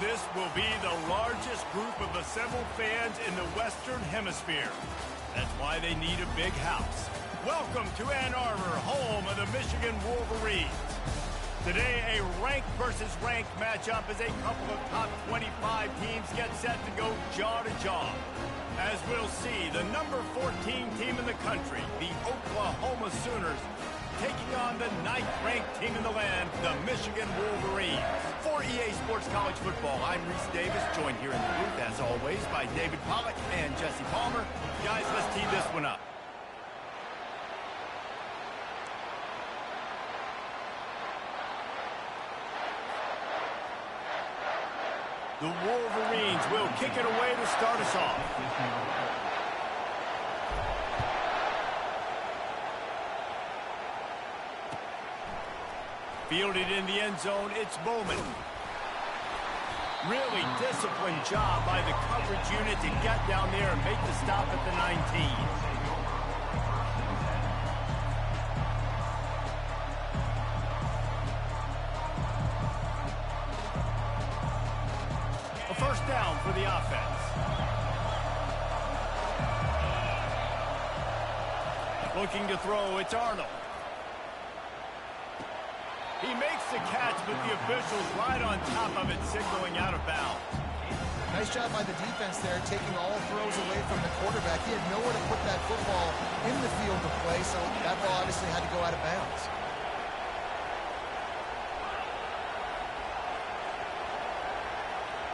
This will be the largest group of assembled fans in the Western Hemisphere. That's why they need a big house. Welcome to Ann Arbor, home of the Michigan Wolverines. Today, a ranked versus ranked matchup as a couple of top 25 teams get set to go jaw to jaw. As we'll see, the number 14 team in the country, the Oklahoma Sooners, taking on the 9th-ranked team in the land, the Michigan Wolverines. For EA Sports College Football, I'm Reese Davis, joined here in the booth, as always, by David Pollack and Jesse Palmer. Guys, let's tee this one up. The Wolverines will kick it away to start us off. Fielded in the end zone, it's Bowman. Really disciplined job by the coverage unit to get down there and make the stop at the 19. A first down for the offense. Looking to throw, it's Arnold. He makes the catch, but the officials right on top of it, signaling out of bounds. Nice job by the defense there, taking all throws away from the quarterback. He had nowhere to put that football in the field of play, so that ball obviously had to go out of bounds.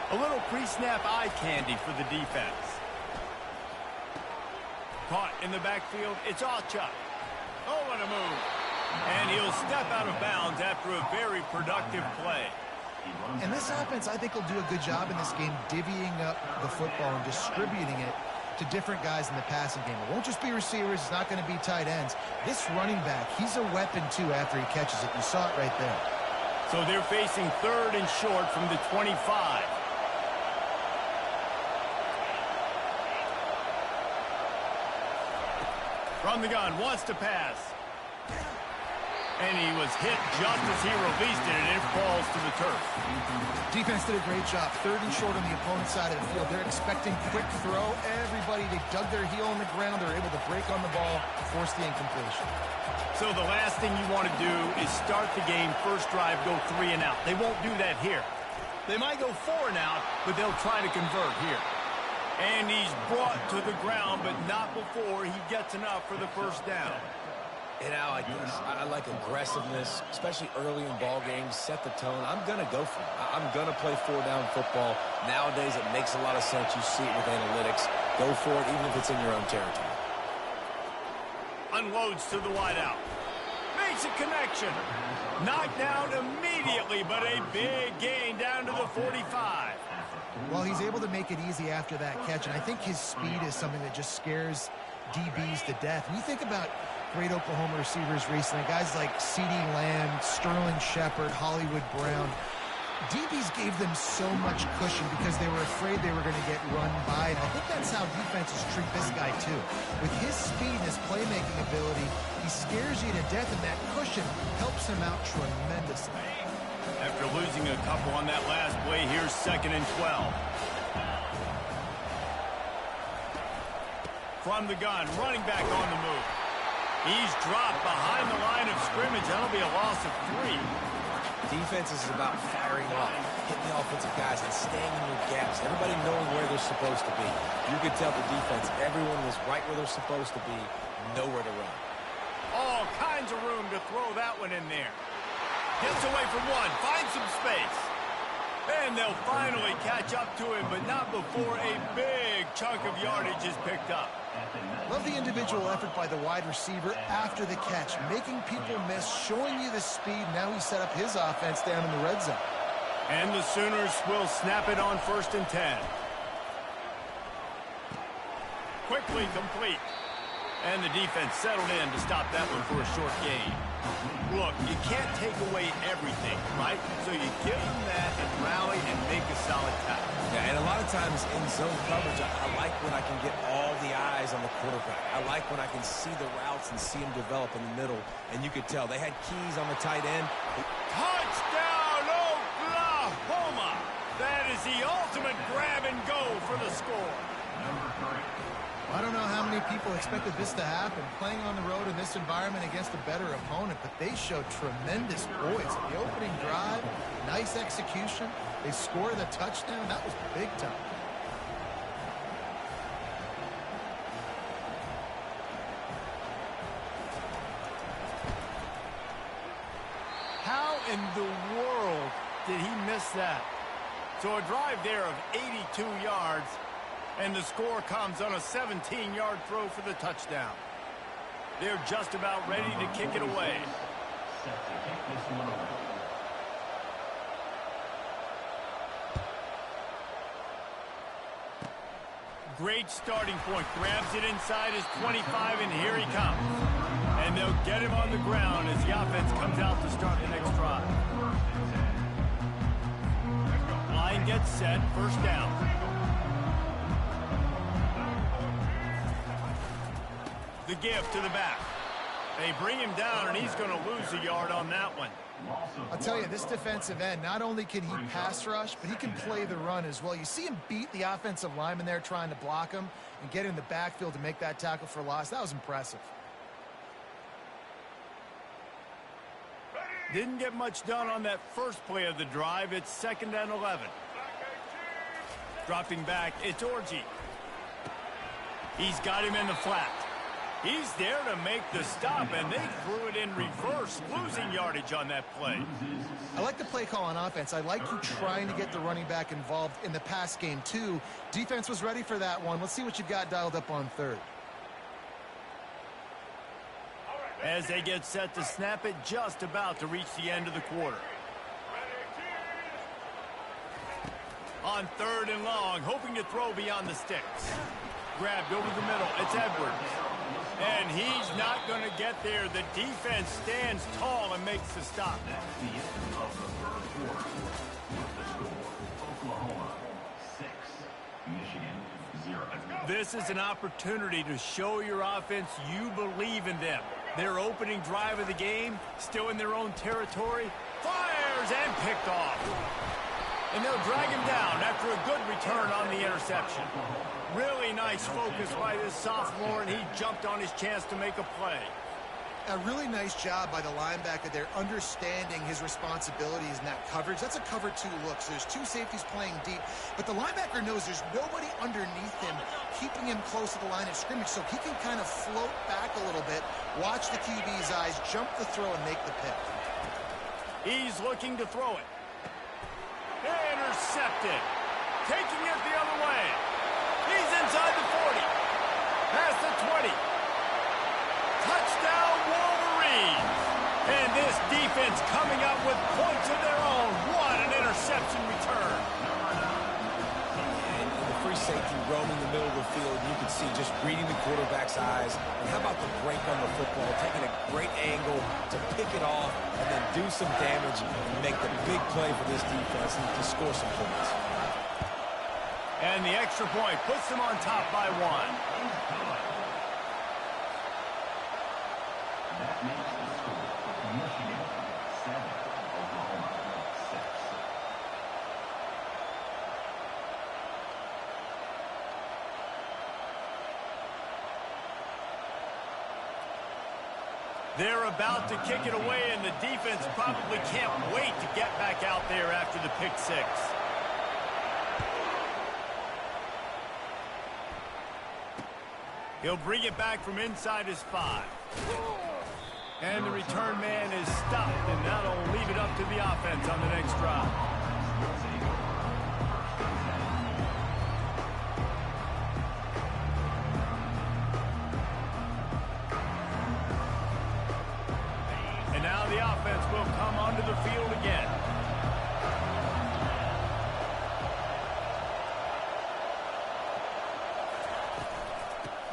A little pre-snap eye candy for the defense. Caught in the backfield, it's Allchuck. Oh, what a move. And he'll step out of bounds after a very productive play. And this offense, I think, will do a good job in this game divvying up the football and distributing it to different guys in the passing game. It won't just be receivers. It's not going to be tight ends. This running back, he's a weapon, too, after he catches it. You saw it right there. So they're facing 3rd and short from the 25. From the gun, wants to pass. And he was hit just as he released it, and it falls to the turf. Defense did a great job. 3rd and short on the opponent's side of the field. They're expecting quick throw. Everybody, they dug their heel on the ground. They're able to break on the ball, force the incompletion. So the last thing you want to do is start the game, first drive, go 3 and out. They won't do that here. They might go 4 and out, but they'll try to convert here. And he's brought to the ground, but not before he gets enough for the first down. And I like this. I like aggressiveness, especially early in ball games. Set the tone. I'm going to go for it. I'm going to play 4-down football. Nowadays, it makes a lot of sense. You see it with analytics. Go for it, even if it's in your own territory. Unloads to the wideout. Makes a connection. Knocked down immediately, but a big gain down to the 45. Well, he's able to make it easy after that catch, and I think his speed is something that just scares DBs to death. When you think about great Oklahoma receivers recently, guys like CeeDee Lamb, Sterling Shepard, Hollywood Brown, DBs gave them so much cushion because they were afraid they were going to get run by, and I think that's how defenses treat this guy too. With his speed and his playmaking ability, he scares you to death, and that cushion helps him out tremendously. After losing a couple on that last play, here's 2nd and 12. From the gun, running back on the move. He's dropped behind the line of scrimmage. That'll be a loss of 3. Defense is about firing off, hitting the offensive guys, and staying in your gaps. Everybody knowing where they're supposed to be. You could tell the defense, everyone was right where they're supposed to be, nowhere to run. All kinds of room to throw that one in there. Gets away from one, finds some space. And they'll finally catch up to him, but not before a big chunk of yardage is picked up. Love the individual effort by the wide receiver after the catch, making people miss, showing you the speed. Now he set up his offense down in the red zone. And the Sooners will snap it on 1st and 10. Quickly complete. And the defense settled in to stop that one for a short gain. Look, you can't take away everything, right? So you give them that and rally and make a solid tackle. Yeah, and a lot of times in zone coverage, I like when I can get all the eyes on the quarterback. I like when I can see the routes and see them develop in the middle. And you could tell they had keys on the tight end. Touchdown, Oklahoma! That is is the ultimate grab and go for the score. I don't know how many people expected this to happen, playing on the road in this environment against a better opponent, but they showed tremendous poise. The opening drive, nice execution. They score the touchdown. That was big time. How in the world did he miss that? So a drive there of 82 yards, and the score comes on a 17-yard throw for the touchdown. They're just about ready to kick it away. Great starting point. Grabs it inside his 25, and here he comes. And they'll get him on the ground as the offense comes out to start the next drive. Line gets set, first down. The give to the back. They bring him down, and he's going to lose a yard on that one. I'll tell you, this defensive end, not only can he pass rush, but he can play the run as well. You see him beat the offensive lineman there trying to block him and get in the backfield to make that tackle for loss. That was impressive. Didn't get much done on that first play of the drive. It's 2nd and 11. Dropping back, it's Orji. He's got him in the flat. He's there to make the stop, and they threw it in reverse, losing yardage on that play. I like the play call on offense. I like you trying to get the running back involved in the pass game, too. Defense was ready for that one. Let's see what you've got dialed up on third. As they get set to snap it, just about to reach the end of the quarter. On 3rd and long, hoping to throw beyond the sticks. Grabbed over the middle, it's Edwards. And he's not going to get there. The defense stands tall and makes the stop. This is an opportunity to show your offense you believe in them. Their opening drive of the game, still in their own territory, fires and picked off. And they'll drag him down after a good return on the interception. Really nice focus by this sophomore, and he jumped on his chance to make a play. A really nice job by the linebacker there, understanding his responsibilities in that coverage. That's a cover 2 look, so there's 2 safeties playing deep, but the linebacker knows there's nobody underneath him keeping him close to the line of scrimmage, so he can kind of float back a little bit, watch the QB's eyes, jump the throw, and make the pick. He's looking to throw it. Intercepted. Taking it the other way. He's inside the 40. Past the 20. Touchdown, Wolverines. And this defense coming up with points of their own. What an interception return. And the free safety roaming the middle of the field, you can see just reading the quarterback's eyes. And how about the break on the football, taking a great angle to pick it off and then do some damage and make the big play for this defense and to score some points. And the extra point puts them on top by 1. That makes the score Michigan 7, Oklahoma 6. They're about to kick it away, and the defense probably can't wait to get back out there after the pick 6. He'll bring it back from inside his 5. And the return man is stopped, and that'll leave it up to the offense on the next drive. And now the offense will come onto the field again.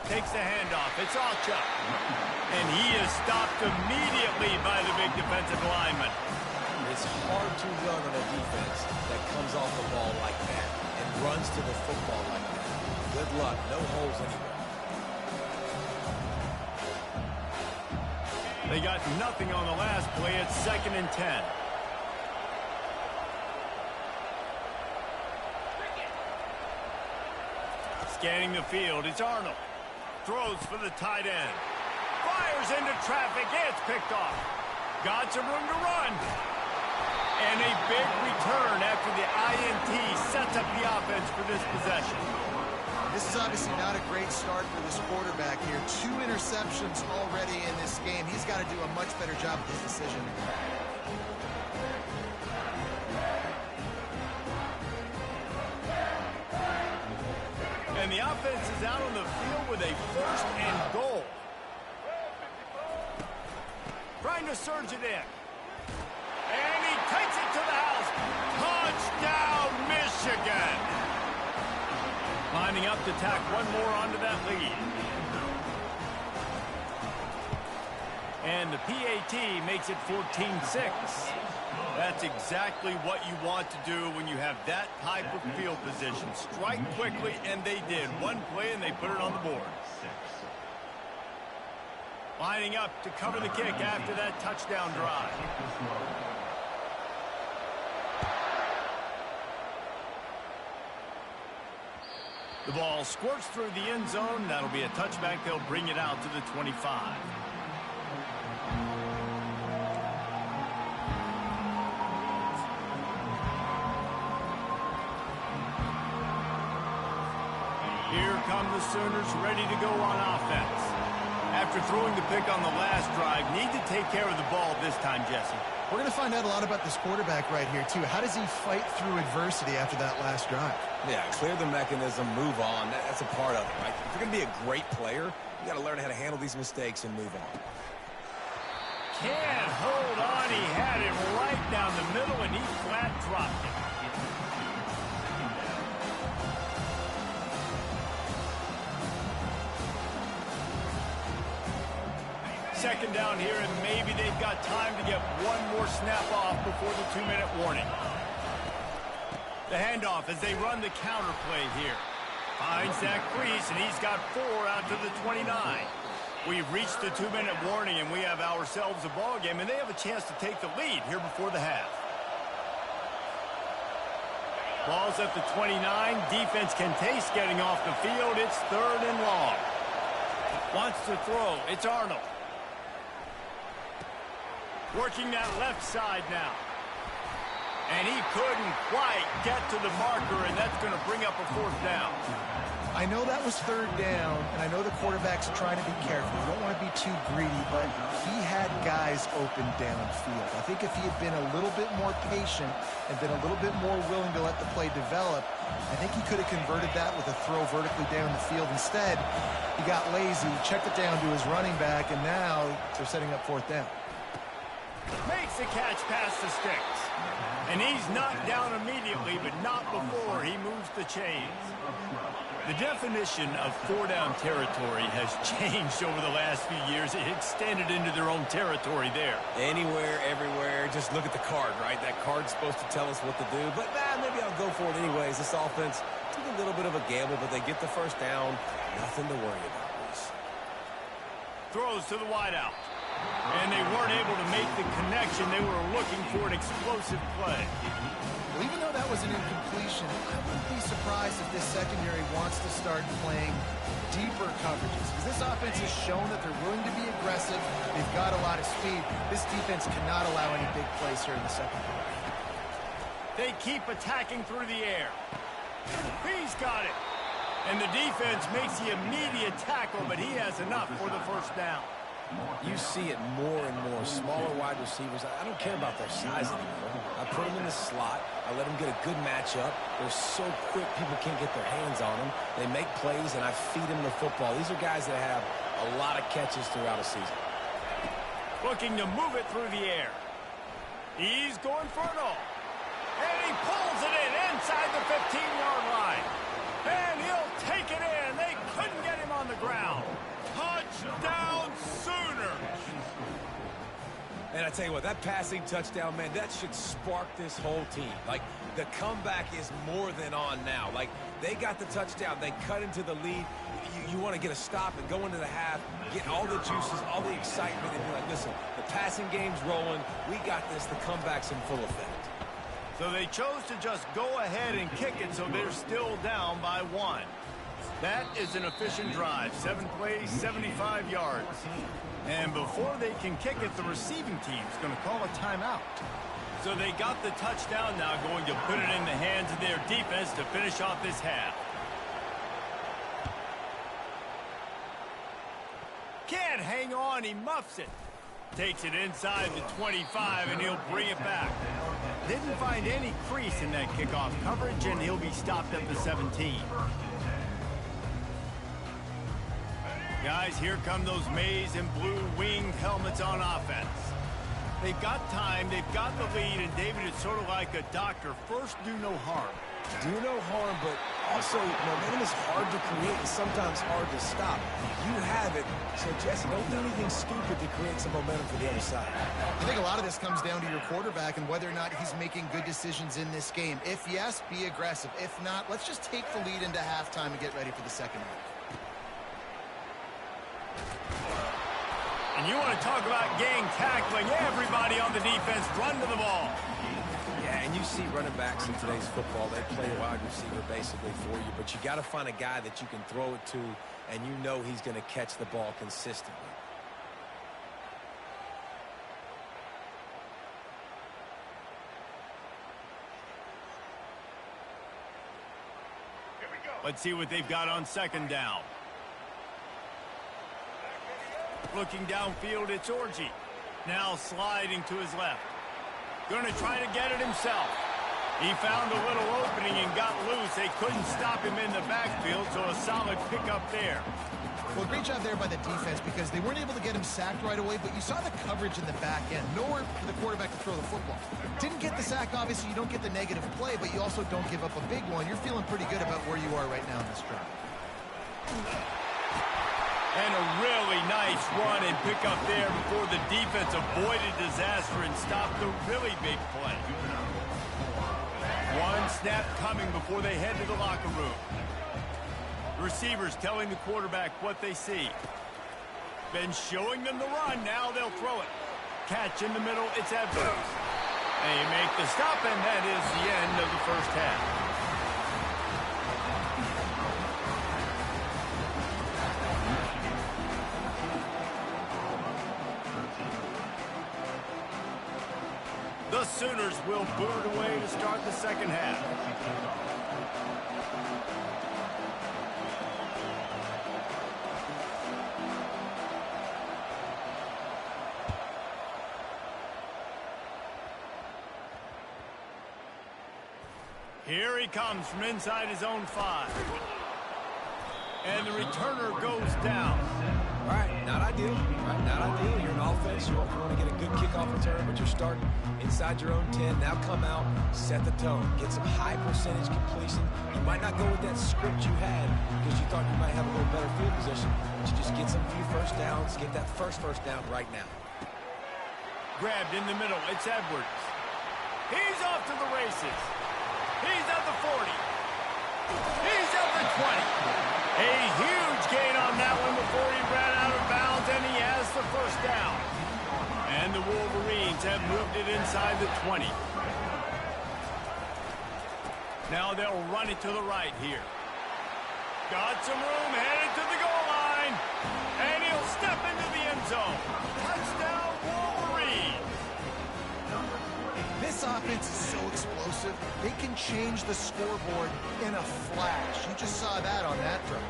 Takes the handoff. It's Alchuk. And he is stopped immediately by the big defensive lineman. It's hard to run on a defense that comes off the ball like that and runs to the football like that. Good luck. No holes anywhere. They got nothing on the last play. It's 2nd and 10. Scanning the field, it's Arnold. Throws for the tight end. Fires into traffic. It's picked off. Got some room to run. And a big return after the INT sets up the offense for this possession. This is obviously not a great start for this quarterback here. 2 interceptions already in this game. He's got to do a much better job with his decision. And the offense is out on the field with a 1st and goal. Trying to surge it in. And he takes it to the house. Touchdown, Michigan. Lining up to tack one more onto that lead. And the PAT makes it 14-6. That's exactly what you want to do when you have that type of field position. Strike quickly, and they did. One play, and they put it on the board. Lining up to cover the kick after that touchdown drive. The ball squirts through the end zone. That'll be a touchback. They'll bring it out to the 25. Here come the Sooners ready to go on offense. After throwing the pick on the last drive, need to take care of the ball this time, Jesse. We're going to find out a lot about this quarterback right here, too. How does he fight through adversity after that last drive? Yeah, clear the mechanism, move on. That's a part of it, right? If you're going to be a great player, you got to learn how to handle these mistakes and move on. Can't hold on. He had it right down the middle, and he flat dropped it. Second down here, and maybe they've got time to get one more snap off before the 2-minute warning. The handoff as they run the counter play here. Finds that crease, and he's got 4 out to the 29. We've reached the 2-minute warning, and we have ourselves a ball game, and they have a chance to take the lead here before the half. Ball's at the 29. Defense can taste getting off the field. It's 3rd and long. Wants to throw. It's Arnold. Working that left side now. And he couldn't quite get to the marker, and that's going to bring up a 4th down. I know that was 3rd down, and I know the quarterback's trying to be careful. You don't want to be too greedy, but he had guys open downfield. I think if he had been a little bit more patient and been a little bit more willing to let the play develop, I think he could have converted that with a throw vertically down the field. Instead, he got lazy, checked it down to his running back, and now they're setting up 4th down. Makes the catch past the sticks. And he's knocked down immediately, but not before he moves the chains. The definition of 4-down territory has changed over the last few years. It extended into their own territory there. Anywhere, everywhere, just look at the card, right? That card's supposed to tell us what to do, but maybe I'll go for it anyways. This offense took a little bit of a gamble, but they get the 1st down. Nothing to worry about, Bruce. Throws to the wideout. And they weren't able to make the connection. They were looking for an explosive play. Well, even though that was an incompletion, I wouldn't be surprised if this secondary wants to start playing deeper coverages. Because this offense has shown that they're willing to be aggressive. They've got a lot of speed. This defense cannot allow any big plays here in the second half. They keep attacking through the air. He's got it. And the defense makes the immediate tackle, but he has enough for the 1st down. You see it more and more. Smaller wide receivers. I don't care about their size anymore. I put them in the slot. I let them get a good matchup. They're so quick, people can't get their hands on them. They make plays, and I feed them the football. These are guys that have a lot of catches throughout a season. Looking to move it through the air. He's going for it all. And he pulls it in inside the 15-yard line. And he'll take it in. They couldn't get him on the ground. Touchdown, Sooners! And I tell you what, that passing touchdown, man, that should spark this whole team. Like, the comeback is more than on now. Like, they got the touchdown. They cut into the lead. You want to get a stop and go into the half, get all the juices, all the excitement, and be like, listen, the passing game's rolling. We got this. The comeback's in full effect. So they chose to just go ahead and kick it, so they're still down by 1. That is an efficient drive. 7 plays, 75 yards. And before they can kick it, the receiving team's going to call a timeout. So they got the touchdown now, going to put it in the hands of their defense to finish off this half. Can't hang on, he muffs it. Takes it inside the 25, and he'll bring it back. Didn't find any crease in that kickoff coverage, and he'll be stopped at the 17. Guys, here come those maize and blue winged helmets on offense. They've got time, they've got the lead, and David, it's sort of like a doctor. First, do no harm. Do no harm, but also momentum is hard to create and sometimes hard to stop. You have it, so Jesse, don't do anything stupid to create some momentum for the other side. I think a lot of this comes down to your quarterback and whether or not he's making good decisions in this game. If yes, be aggressive. If not, let's just take the lead into halftime and get ready for the second half. And you want to talk about gang tackling. Everybody on the defense run to the ball. Yeah, and you see running backs in today's football, they play wide receiver basically for you, but you got to find a guy that you can throw it to, and you know he's going to catch the ball consistently. Let's see what they've got on second down. Looking downfield, it's Orji. Now sliding to his left. Going to try to get it himself. He found a little opening and got loose. They couldn't stop him in the backfield, so a solid pickup there. Well, great job there by the defense because they weren't able to get him sacked right away, but you saw the coverage in the back end. Nowhere for the quarterback to throw the football. Didn't get the sack, obviously. You don't get the negative play, but you also don't give up a big one. You're feeling pretty good about where you are right now in this drive. And a really nice run and pick up there before the defense avoided disaster and stopped a really big play. One snap coming before they head to the locker room. Receivers telling the quarterback what they see. Been showing them the run, now they'll throw it. Catch in the middle, it's Edwards. They make the stop, and that is the end of the first half. The Sooners will boot it away to start the second half. Here he comes from inside his own 5. And the returner goes down. All right, not ideal. Not ideal. You're an offense. You want to get a good kickoff return, but you're starting inside your own 10. Now come out, set the tone. Get some high percentage completion. You might not go with that script you had because you thought you might have a little better field position, but you just get some few first downs. Get that first down right now. Grabbed in the middle. It's Edwards. He's off to the races. He's at the 40. He's at the 20. A huge gain on that one before he ran out of bounds, and he has the first down. And the Wolverines have moved it inside the 20. Now they'll run it to the right here. Got some room, headed to the goal line. And he'll step into the end zone. Touchdown, Wolverines. This offense is so explosive, they can change the scoreboard in a flash. You just saw that on that drive.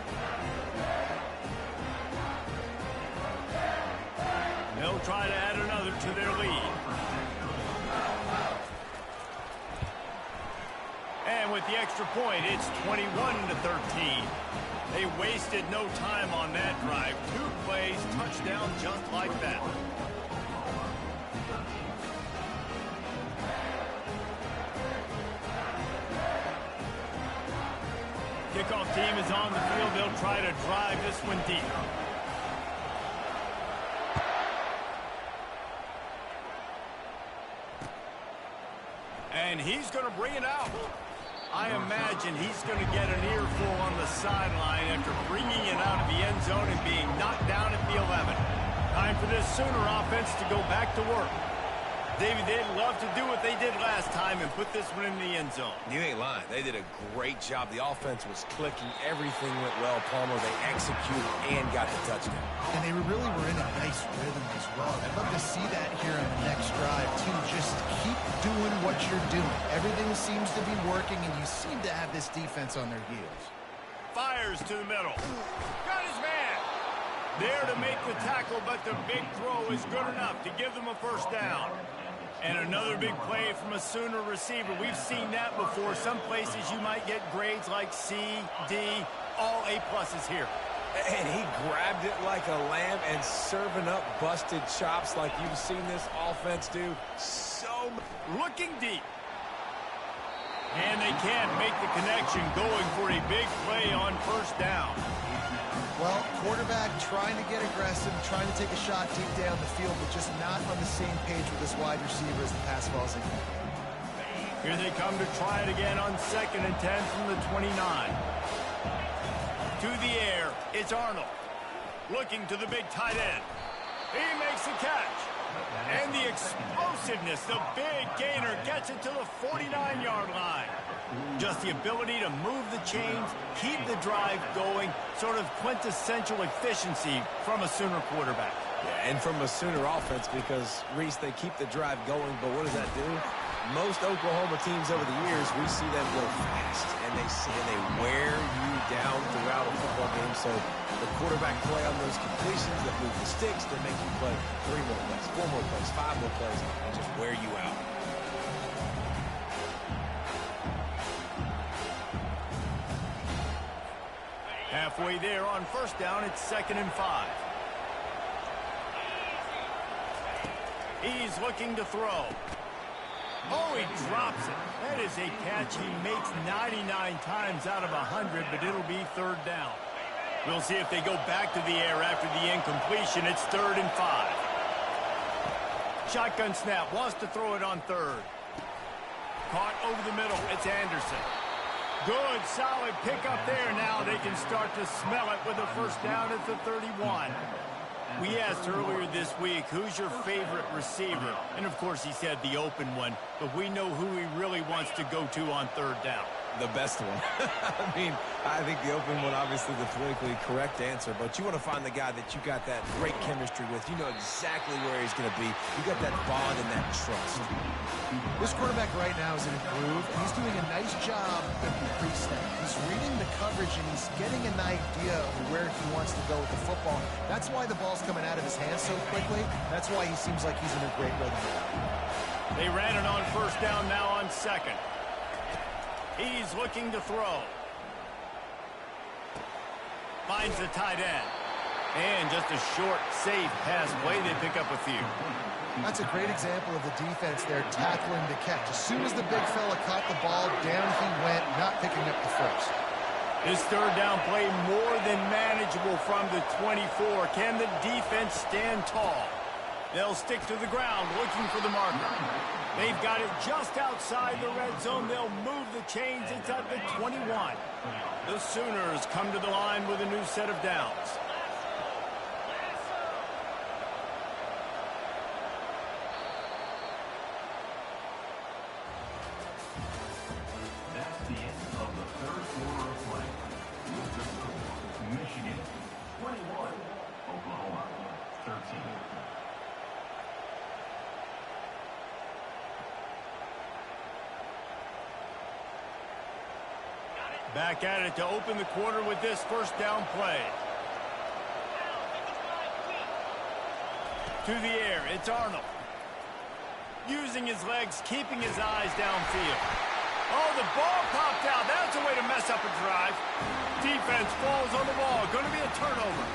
They'll try to add another to their lead. And with the extra point, it's 21-13. They wasted no time on that drive. 2 plays, touchdown just like that. Kickoff team is on the field. They'll try to drive this one deep. And he's going to bring it out. I imagine he's going to get an earful on the sideline after bringing it out of the end zone and being knocked down at the 11. Time for this Sooner offense to go back to work. David, they'd love to do what they did last time and put this one in the end zone. You ain't lying. They did a great job. The offense was clicking. Everything went well, Palmer. They executed and got the touchdown. And they really were in a nice rhythm as well. I'd love to see that here on the next drive, too. Just keep doing what you're doing. Everything seems to be working, and you seem to have this defense on their heels. Fires to the middle. Got his man. There to make the tackle, but the big throw is good enough to give them a first down. And another big play from a Sooner receiver. We've seen that before. Some places you might get grades like C, D, all A-pluses here. And he grabbed it like a lamb and serving up busted chops like you've seen this offense do. So looking deep. And they can't make the connection, going for a big play on first down. Well, quarterback trying to get aggressive, trying to take a shot deep down the field, but just not on the same page with his wide receiver as the pass falls in. Here they come to try it again on 2nd and 10 from the 29. To the air, it's Arnold. Looking to the big tight end. He makes the catch. And the explosiveness, the big gainer gets it to the 49-yard line. Just the ability to move the chains, keep the drive going, sort of quintessential efficiency from a Sooner quarterback. Yeah, and from a Sooner offense because, Reese, they keep the drive going, but what does that do? Most Oklahoma teams over the years, we see them go fast, and they wear you down throughout a football game. So the quarterback play on those completions that move the sticks, they make you play 3 more plays, 4 more plays, 5 more plays, and just wear you out. Halfway there on first down, it's 2nd and 5. He's looking to throw. Oh, he drops it. That is a catch he makes 99 times out of 100, but it'll be 3rd down. We'll see if they go back to the air after the incompletion. It's 3rd and 5. Shotgun snap, wants to throw it on 3rd. Caught over the middle, it's Anderson. Good, solid pickup there. Now they can start to smell it with a first down at the 31. We asked earlier this week, who's your favorite receiver? And, of course, he said the open one, but we know who he really wants to go to on 3rd down. The best one. I think the open one, obviously the politically correct answer, but you want to find the guy that you got that great chemistry with. You know exactly where he's going to be. You got that bond and that trust. This quarterback right now is in a groove, and he's doing a nice job at the pre-snap. He's reading the coverage, and he's getting an idea of where he wants to go with the football. That's why the ball's coming out of his hands so quickly. That's why he seems like he's in a great rhythm. They ran it on first down, now on 2nd. He's looking to throw. Finds the tight end. And just a short, safe pass play. They pick up a few. That's a great example of the defense there tackling the catch. As soon as the big fella caught the ball, down he went, not picking up the first. This 3rd down play more than manageable from the 24. Can the defense stand tall? They'll stick to the ground looking for the marker. They've got it just outside the red zone. They'll move the chains inside the 21. The Sooners come to the line with a new set of downs. That's the end of the 3rd quarter of play. With the score, Michigan 21, Oklahoma 13. Back at it to open the quarter with this first down play. To the air, it's Arnold. Using his legs, keeping his eyes downfield. Oh, the ball popped out. That's a way to mess up a drive. Defense falls on the ball. Going to be a turnover.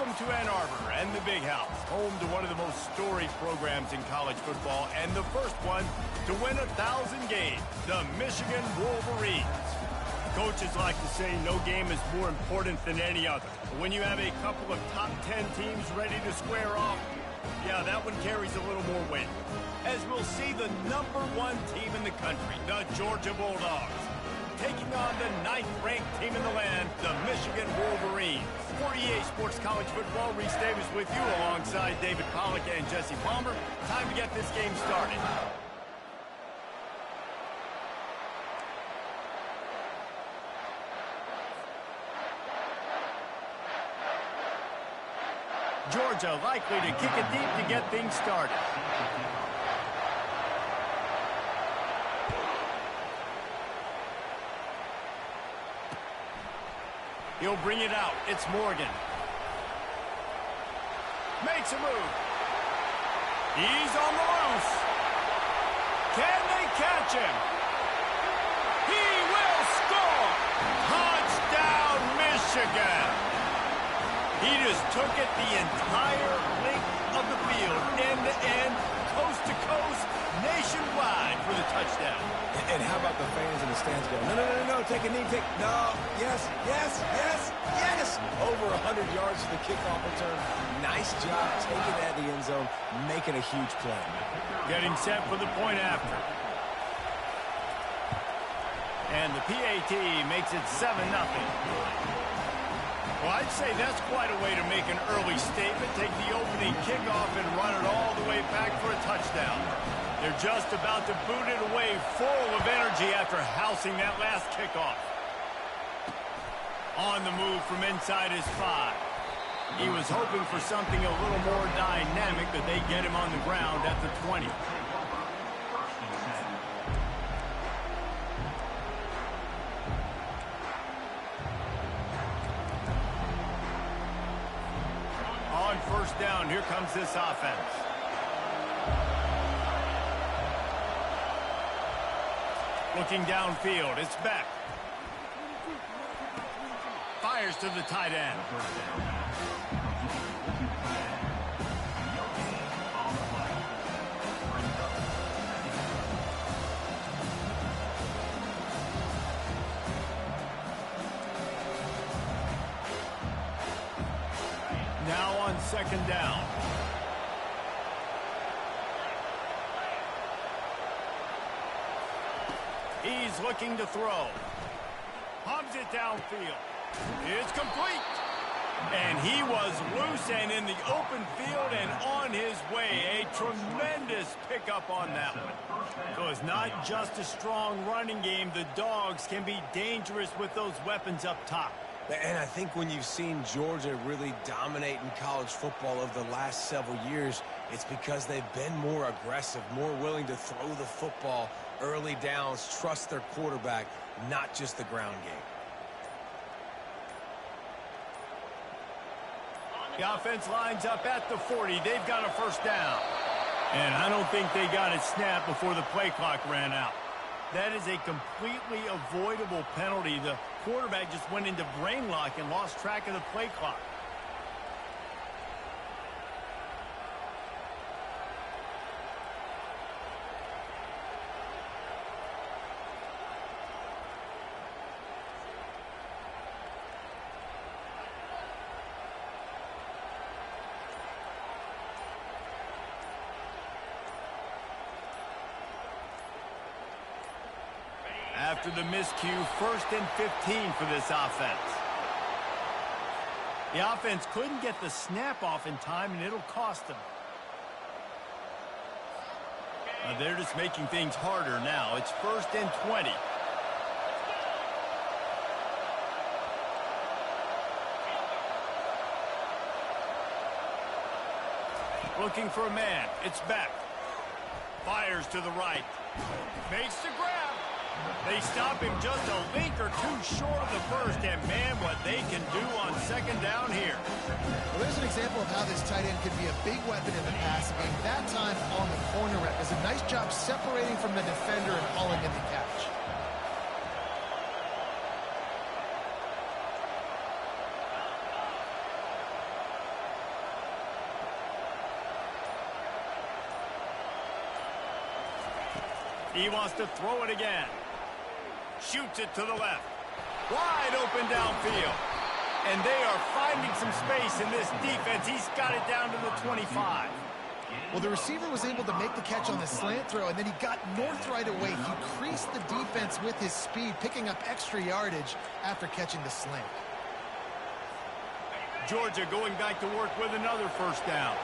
Welcome to Ann Arbor and the Big House, home to one of the most storied programs in college football and the first one to win 1,000 games, the Michigan Wolverines. Coaches like to say no game is more important than any other. But when you have a couple of top 10 teams ready to square off, yeah, that one carries a little more weight. As we'll see the #1 team in the country, the Georgia Bulldogs, taking on the 9th-ranked team in the land, the Michigan Wolverines. For EA Sports College Football, Reese Davis with you alongside David Pollack and Jesse Palmer. Time to get this game started. Georgia likely to kick it deep to get things started. He'll bring it out. It's Morgan. Makes a move. He's on the loose. Can they catch him? He will score! Touchdown, Michigan! He just took it the entire length of the field, end to end, coast to coast, nationwide for the touchdown. And how about the fans in the stands going, no, take a knee, no, yes. Over 100 yards for the kickoff return. Nice job taking that to the end zone, making a huge play. Getting set for the point after. And the PAT makes it 7-0. Well, I'd say that's quite a way to make an early statement. Take the opening kickoff and run it all the way back for a touchdown. They're just about to boot it away full of energy after housing that last kickoff. On the move from inside his 5. He was hoping for something a little more dynamic, but they get him on the ground at the 20. On first down, here comes this offense. Looking downfield, it's Beck. Fires to the tight end. Now on second down. He's looking to throw. Pumps it downfield. It's complete. And he was loose and in the open field and on his way. A tremendous pickup on that one. So it's not just a strong running game. The Dogs can be dangerous with those weapons up top. And I think when you've seen Georgia really dominate in college football over the last several years, it's because they've been more aggressive, more willing to throw the football early downs, trust their quarterback, not just the ground game. The offense lines up at the 40. They've got a first down. And I don't think they got it snapped before the play clock ran out. That is a completely avoidable penalty. The quarterback just went into brain lock and lost track of the play clock. After the miscue, 1st and 15 for this offense. The offense couldn't get the snap off in time, and it'll cost them. They're just making things harder now. It's 1st and 20. Looking for a man. It's Beck. Fires to the right. Makes the grab. They stop him just a link or two short of the first, and man, what they can do on second down here. Well, there's an example of how this tight end could be a big weapon in the passing game. That time on the corner rep does a nice job separating from the defender and hauling in the catch. He wants to throw it again. Shoots it to the left. Wide open downfield. And they are finding some space in this defense. He's got it down to the 25. Well, the receiver was able to make the catch on the slant throw, and then he got north right away. He creased the defense with his speed, picking up extra yardage after catching the slant. Georgia going back to work with another first down.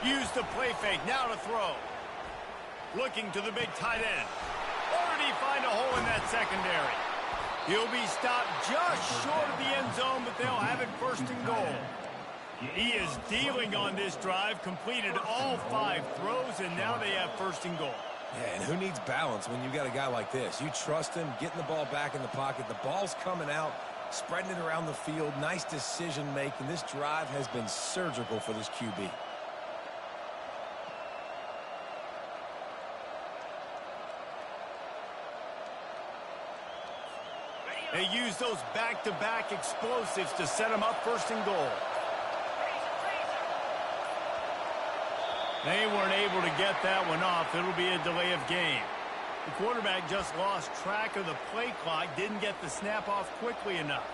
Use the play fake, now to throw. Looking to the big tight end. Or did he find a hole in that secondary? He'll be stopped just short of the end zone, but they'll have it first and goal. He is dealing on this drive, completed all 5 throws, and now they have first and goal. Yeah, and who needs balance when you got a guy like this? You trust him, getting the ball back in the pocket. The ball's coming out, spreading it around the field. Nice decision-making. This drive has been surgical for this QB. They use those back-to-back explosives to set them up first and goal. They weren't able to get that one off. It'll be a delay of game. The quarterback just lost track of the play clock, didn't get the snap off quickly enough.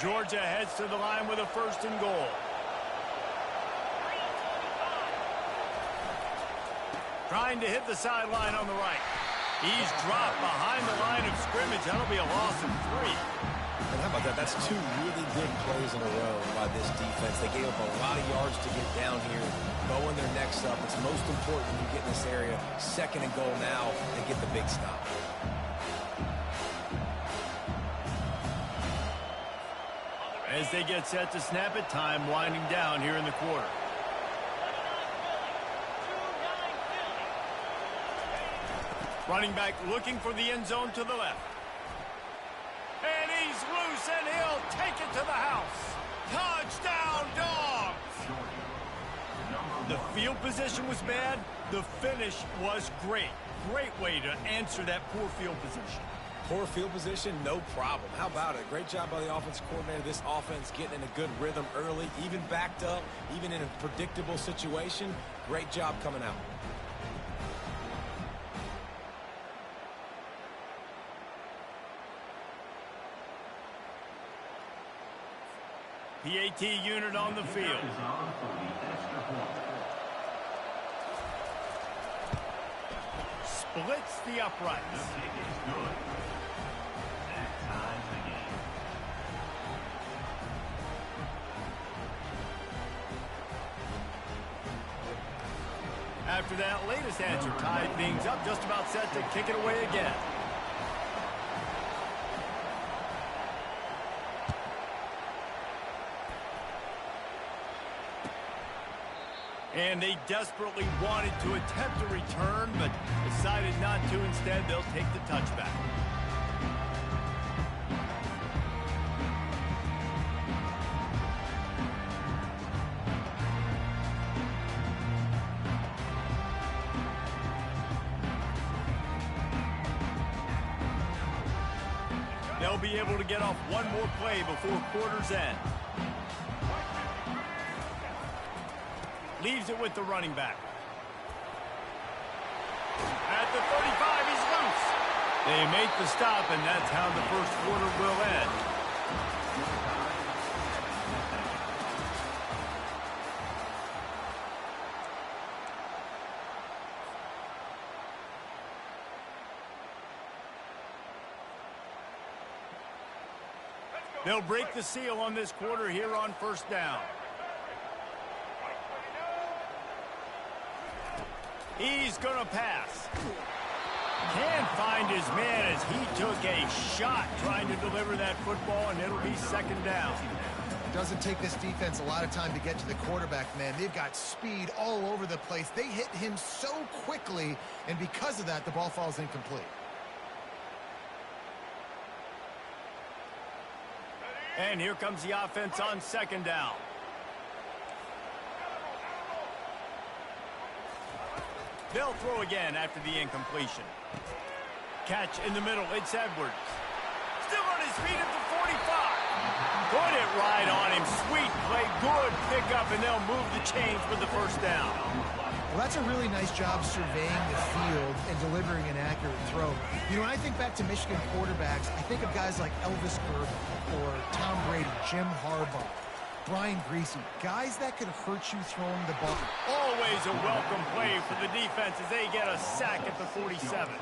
Georgia heads to the line with a first and goal. Trying to hit the sideline on the right. He's dropped behind the line of scrimmage. That'll be a loss of 3. And how about that? That's 2 really big plays in a row by this defense. They gave up a lot of yards to get down here, mowing their necks up. It's most important when you get in this area. Second and goal now, they get the big stop. As they get set to snap it, time winding down here in the quarter. Running back looking for the end zone to the left. And he's loose, and he'll take it to the house. Touchdown, Dogs! The field position was bad. The finish was great. Great way to answer that poor field position. Poor field position, no problem. How about it? Great job by the offensive coordinator. This offense getting in a good rhythm early, even backed up, even in a predictable situation. Great job coming out. PAT unit on the field. Splits the uprights. After that latest answer, tied things up, just about set to kick it away again. And they desperately wanted to attempt a return, but decided not to. Instead, they'll take the touchback. They'll be able to get off one more play before quarter's end. Leaves it with the running back. At the 35, he's loose. They make the stop, and that's how the first quarter will end. They'll break the seal on this quarter here on first down. He's going to pass. Can't find his man as he took a shot trying to deliver that football, and it'll be second down. Doesn't take this defense a lot of time to get to the quarterback, man. They've got speed all over the place. They hit him so quickly, and because of that, the ball falls incomplete. And here comes the offense on second down. They'll throw again after the incompletion. Catch in the middle. It's Edwards. Still on his feet at the 45. Put it right on him. Sweet play. Good pickup, and they'll move the chains with the first down. Well, that's a really nice job surveying the field and delivering an accurate throw. You know, when I think back to Michigan quarterbacks, I think of guys like Elvis Grbac or Tom Brady, Jim Harbaugh, Brian Griese, guys that could hurt you throwing the ball. Always a welcome play for the defense as they get a sack at the 47.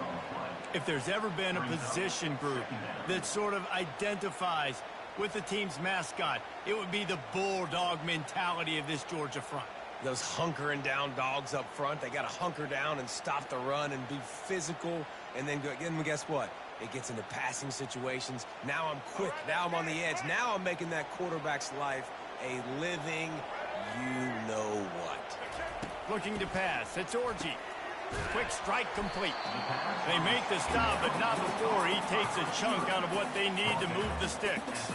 If there's ever been a position group that sort of identifies with the team's mascot, it would be the bulldog mentality of this Georgia front. Those hunkering down dogs up front, they got to hunker down and stop the run and be physical. And then guess what? It gets into passing situations. Now I'm quick. Now I'm on the edge. Now I'm making that quarterback's life a living you-know-what. Looking to pass. It's Orji. Quick strike complete. They make the stop, but not before he takes a chunk out of what they need to move the sticks.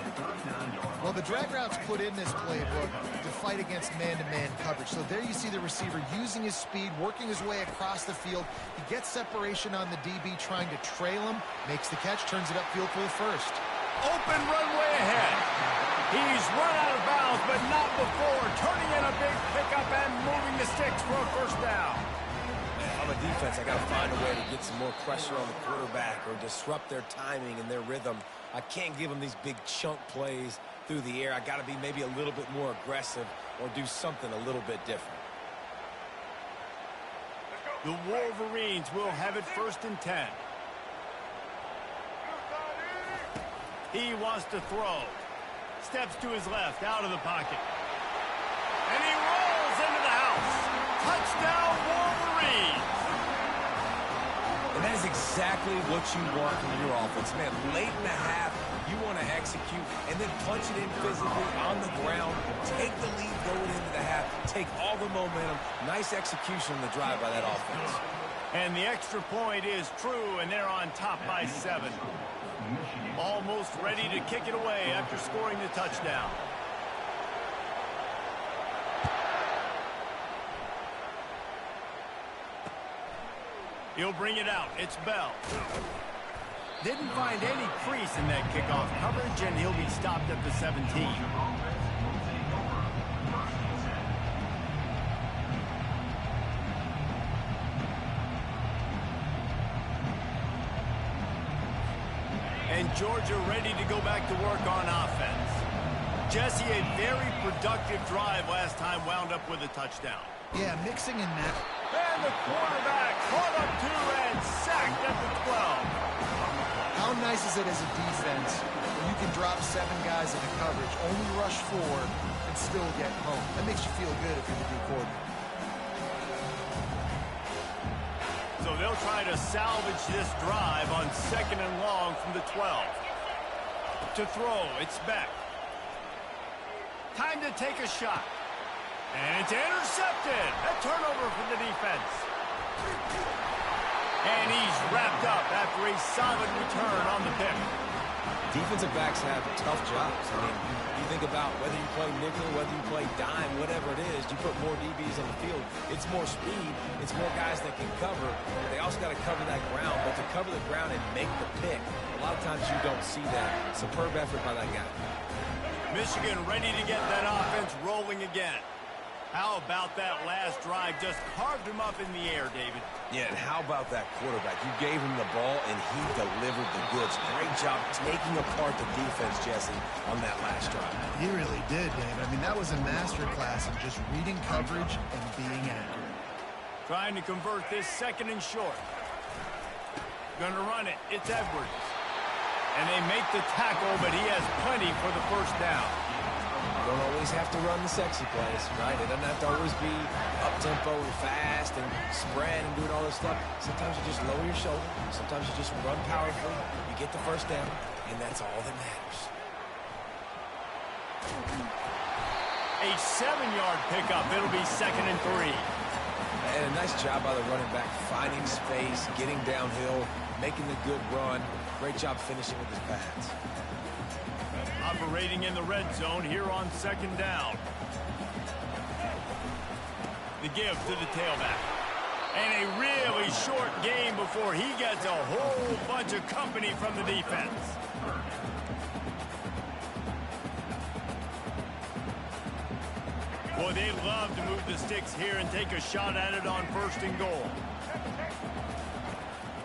Well, the drag routes put in this playbook to fight against man-to-man coverage. So there you see the receiver using his speed, working his way across the field. He gets separation on the DB, trying to trail him, makes the catch, turns it upfield for the first. Open runway ahead. He's run out of bounds, but not before turning in a big pickup and moving the sticks for a first down. On the defense, I got to find a way to get some more pressure on the quarterback or disrupt their timing and their rhythm. I can't give them these big chunk plays through the air. I got to be maybe a little bit more aggressive or do something a little bit different. The Wolverines will have it 1st and 10. He wants to throw. Steps to his left, out of the pocket. And he rolls into the house. Touchdown, Wolverines! And that is exactly what you want from your offense. Man, late in the half, you want to execute and then punch it in physically on the ground, take the lead going into the half, take all the momentum. Nice execution on the drive by that offense. And the extra point is true, and they're on top by 7. Almost ready to kick it away after scoring the touchdown. He'll bring it out. It's Bell. Didn't find any crease in that kickoff coverage, and he'll be stopped at the 17. And Georgia ready to go back to work on offense. Jesse, a very productive drive last time, wound up with a touchdown. Yeah, mixing and matching. And the quarterback caught up to and sacked at the 12. How nice is it as a defense when you can drop 7 guys in a coverage, only rush 4, and still get home? That makes you feel good if you're the D coordinator. So they'll try to salvage this drive on 2nd and long from the 12. To throw, it's Beck. Time to take a shot. And it's intercepted. A turnover for the defense. And he's wrapped up after a solid return on the pick. Defensive backs have tough jobs. I mean, you think about whether you play nickel, whether you play dime, whatever it is, you put more DBs on the field. It's more speed. It's more guys that can cover. They also got to cover that ground. But to cover the ground and make the pick, a lot of times you don't see that. Superb effort by that guy. Michigan ready to get that offense rolling again. How about that last drive? Just carved him up in the air, David. Yeah, and how about that quarterback? You gave him the ball, and he delivered the goods. Great job taking apart the defense, Jesse, on that last drive. He really did, Dave. I mean, that was a masterclass in just reading coverage and being accurate. Trying to convert this 2nd and short. Gonna run it. It's Edwards. And they make the tackle, but he has plenty for the first down. You don't always have to run the sexy plays, right? It doesn't have to always be up-tempo and fast and spread and doing all this stuff. Sometimes you just lower your shoulder. Sometimes you just run powerfully. You get the first down, and that's all that matters. A 7-yard pickup. It'll be 2nd and 3. And a nice job by the running back, finding space, getting downhill, making the good run. Great job finishing with his pads. Operating in the red zone here on 2nd down. The give to the tailback. And a really short game before he gets a whole bunch of company from the defense. Boy, they love to move the sticks here and take a shot at it on 1st and goal.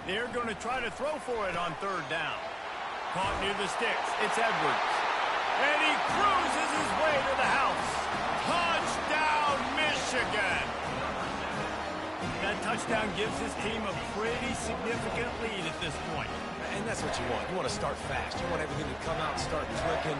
They're going to try to throw for it on 3rd down. Caught near the sticks. It's Edwards. And he cruises his way to the house. Touchdown, Michigan! That touchdown gives his team a pretty significant lead at this point. And that's what you want. You want to start fast. You want everything to come out and start clicking.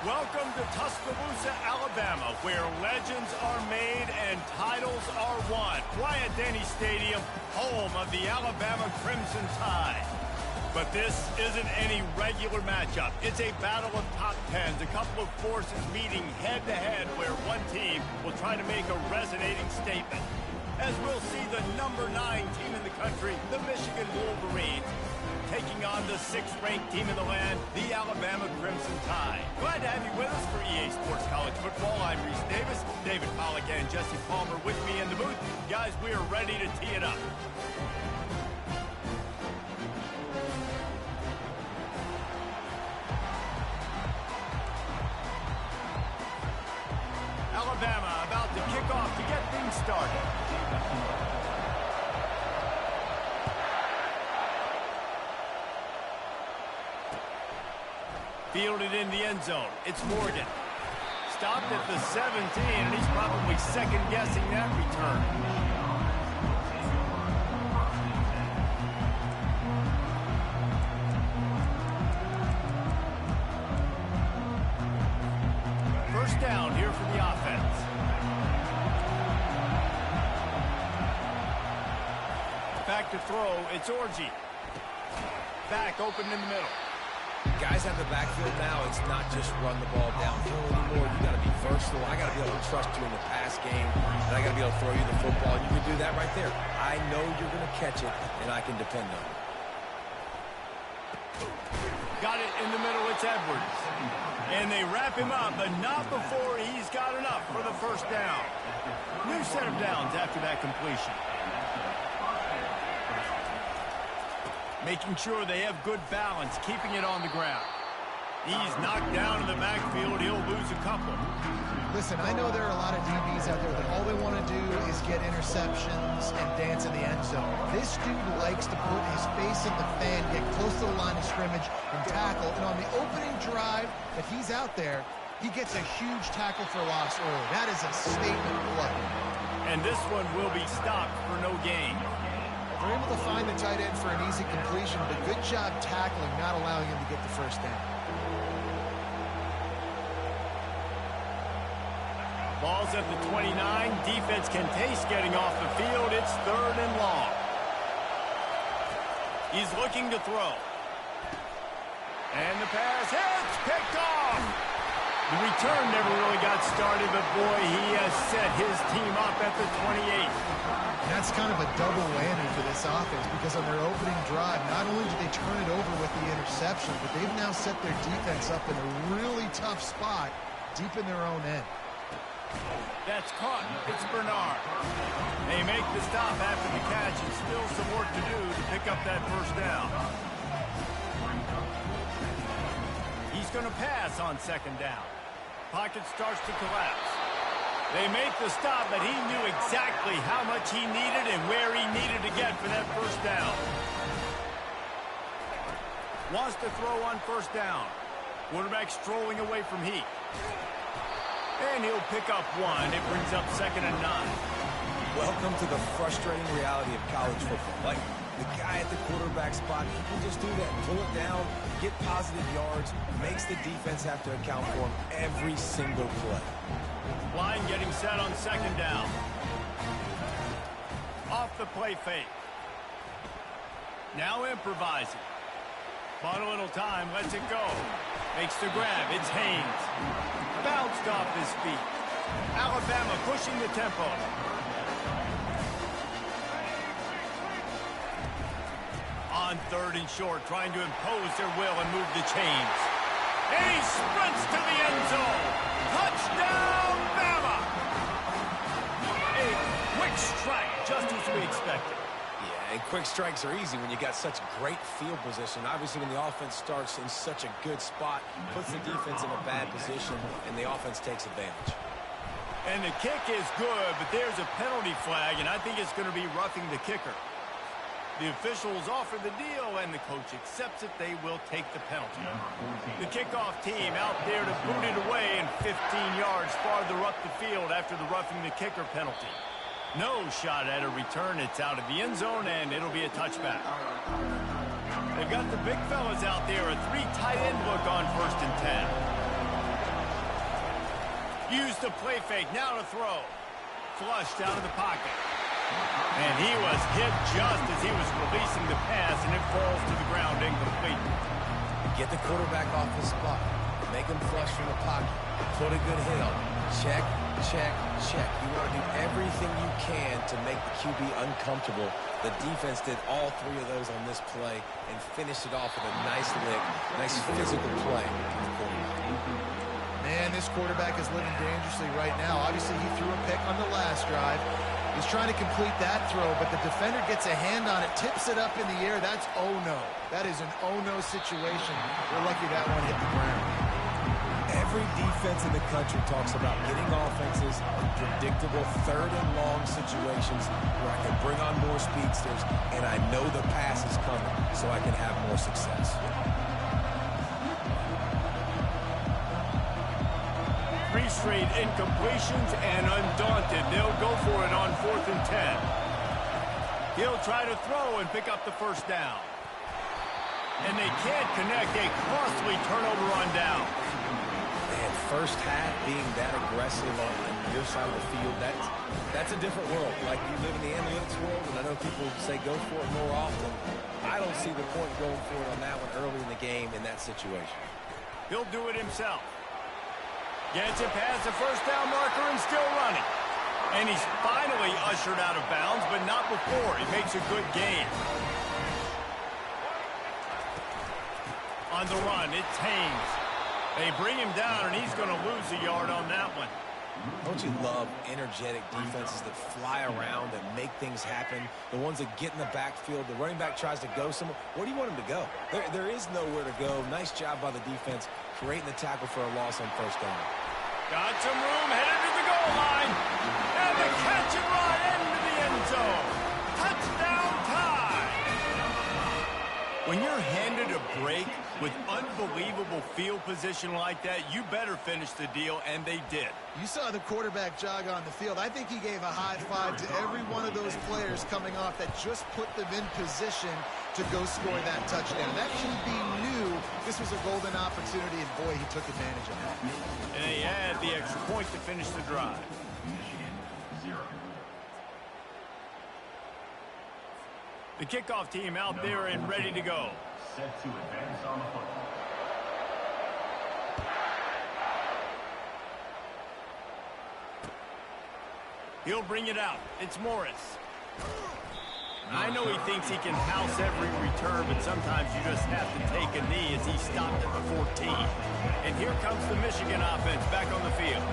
Welcome to Tuscaloosa, Alabama, where legends are made and titles are won. Bryant-Denny Stadium, home of the Alabama Crimson Tide. But this isn't any regular matchup. It's a battle of top tens, a couple of forces meeting head-to-head where one team will try to make a resonating statement. As we'll see the number 9 team in the country, the Michigan Wolverines, taking on the 6th-ranked team in the land, the Alabama Crimson Tide. Glad to have you with us for EA Sports College Football. I'm Reese Davis, David Pollack and Jesse Palmer with me in the booth. Guys, we are ready to tee it up. Alabama about to kick off to get things started. Fielded in the end zone. It's Morgan. Stopped at the 17, and he's probably second-guessing that return. First down here for the offense. Back to throw. It's Orji. Back open in the middle. Guys have the backfield now. It's not just run the ball downhill anymore. You got to be versatile. I got to be able to trust you in the pass game, and I got to be able to throw you the football. You can do that right there. I know you're going to catch it, and I can depend on it. Got it in the middle. It's Edwards. And they wrap him up, but not before he's got enough for the first down. New set of downs after that completion. Making sure they have good balance, keeping it on the ground. He's knocked down in the backfield. He'll lose a couple. Listen, I know there are a lot of DBs out there that all they want to do is get interceptions and dance in the end zone. This dude likes to put his face in the fan, get close to the line of scrimmage, and tackle. And on the opening drive that he's out there, he gets a huge tackle for loss early. That is a statement play. And this one will be stopped for no gain. They're able to find the tight end for an easy completion, but good job tackling, not allowing him to get the first down. Ball's at the 29. Defense can taste getting off the field. It's 3rd and long. He's looking to throw. And the pass hits, picked off. The return never really got started, but boy, he has set his team up at the 28. That's kind of a double whammy for this offense because on their opening drive, not only did they turn it over with the interception, but they've now set their defense up in a really tough spot deep in their own end. That's caught. It's Bernard. They make the stop after the catch and still some work to do to pick up that first down. He's going to pass on 2nd down. Pocket starts to collapse. They make the stop, but he knew exactly how much he needed and where he needed to get for that first down. Wants to throw on 1st down. Quarterback strolling away from Heat. And he'll pick up 1. It brings up 2nd and 9. Welcome to the frustrating reality of college football. Like, the guy at the quarterback spot, he can just do that. Pull it down, get positive yards, makes the defense have to account for him every single play. Line getting set on 2nd down. Off the play fake. Now improvising. Bought a little time, lets it go. Makes the grab, it's Haynes. Bounced off his feet. Alabama pushing the tempo. On 3rd and short, trying to impose their will and move the chains. And he sprints to the end zone. Touchdown, Bama! A quick strike, just as we expected. Yeah, and quick strikes are easy when you got such great field position. Obviously, when the offense starts in such a good spot, puts the defense in a bad position, and the offense takes advantage. And the kick is good, but there's a penalty flag, and I think it's going to be roughing the kicker. The officials offer the deal, and the coach accepts it. They will take the penalty. The kickoff team out there to boot it away and 15 yards farther up the field after the roughing the kicker penalty. No shot at a return. It's out of the end zone, and it'll be a touchback. They've got the big fellas out there, a 3 tight end look on 1st and 10. Use the play fake. Now to throw. Flushed out of the pocket. And he was hit just as he was releasing the pass, and it falls to the ground incomplete. Get the quarterback off his spot. Make him flush from the pocket. Put a good hit on him. Check, check, check. You want to do everything you can to make the QB uncomfortable. The defense did all three of those on this play and finished it off with a nice lick, nice physical play. Man, this quarterback is living dangerously right now. Obviously, he threw a pick on the last drive. He's trying to complete that throw, but the defender gets a hand on it, tips it up in the air. That's oh-no. That is an oh-no situation. We're lucky that one hit the ground. Every defense in the country talks about getting offenses in predictable third-and-long situations where I can bring on more speedsters, and I know the pass is coming, so I can have more success. 3 straight incompletions, and undaunted, they'll go for it on 4th and 10. He'll try to throw and pick up the first down. And they can't connect. A costly turnover on down. Man, first half being that aggressive on your side of the field, that's a different world. Like, you live in the analytics world, and I know people say go for it more often. I don't see the point going for it on that one early in the game in that situation. He'll do it himself. Gets it past the first down marker and still running. And he's finally ushered out of bounds, but not before. He makes a good gain. On the run, it's Haynes. They bring him down, and he's going to lose a yard on that one. Don't you love energetic defenses that fly around, that make things happen? The ones that get in the backfield, the running back tries to go somewhere. Where do you want him to go? There is nowhere to go. Nice job by the defense creating the tackle for a loss on first down. Got some room, headed to the goal line. And the catch and run into the end zone. Touchdown time. When you're handed a break with unbelievable field position like that, you better finish the deal, and they did. You saw the quarterback jog on the field. I think he gave a high five to every one of those players coming off that just put them in position to go score that touchdown. That QB knew this was a golden opportunity, and boy, he took advantage of that. And they had the extra point to finish the drive. Michigan, 0. The kickoff team out there and ready to go. Set to advance on the football. He'll bring it out. It's Morris. I know he thinks he can house every return, but sometimes you just have to take a knee as he stopped at the 14. And here comes the Michigan offense back on the field.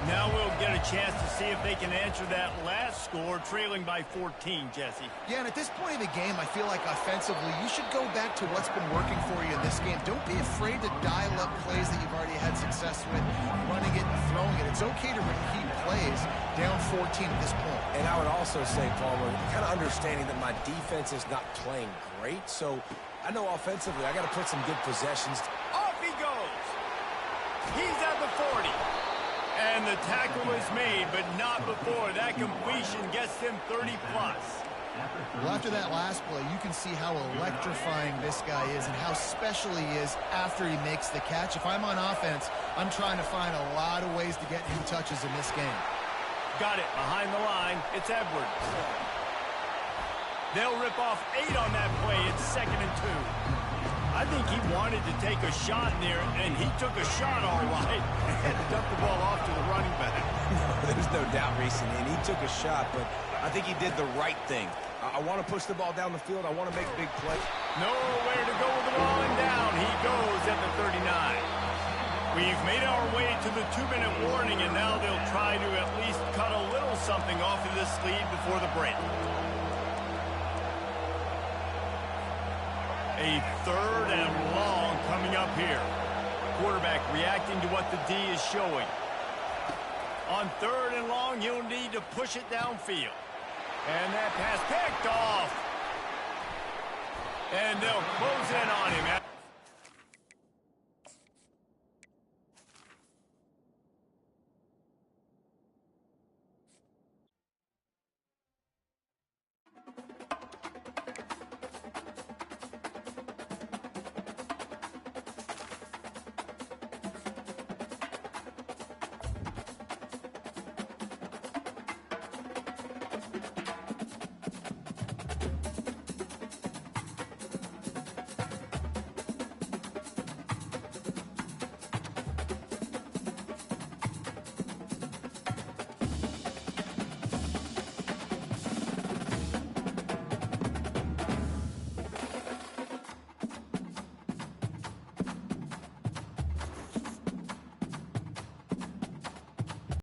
Now we'll get a chance to see if they can answer that last score, trailing by 14, Jesse. Yeah, and at this point in the game, I feel like offensively, you should go back to what's been working for you in this game. Don't be afraid to dial up plays that you've already had success with, running it and throwing it. It's okay to repeat plays down 14 at this point. And I would also say, Palmer, kind of understanding that my defense is not playing great, so I know offensively I got to put some good possessions. Off he goes. He's at the 40. And the tackle is made, but not before. That completion gets him 30+. Well, after that last play, you can see how electrifying this guy is and how special he is after he makes the catch. If I'm on offense, I'm trying to find a lot of ways to get him touches in this game. Got it behind the line. It's Edwards. They'll rip off 8 on that play. It's 2nd and 2. I think he wanted to take a shot there, and he took a shot all right and dumped the ball off to the running back. There's no doubt, Reese, and he took a shot, but I think he did the right thing. I want to push the ball down the field. I want to make a big play. Nowhere to go with the ball, and down he goes at the 39. We've made our way to the 2-minute warning, and now they'll try to at least cut a little something off of this lead before the break. A 3rd and long coming up here. Quarterback reacting to what the D is showing. On 3rd and long, he'll need to push it downfield. And that pass picked off. And they'll close in on him.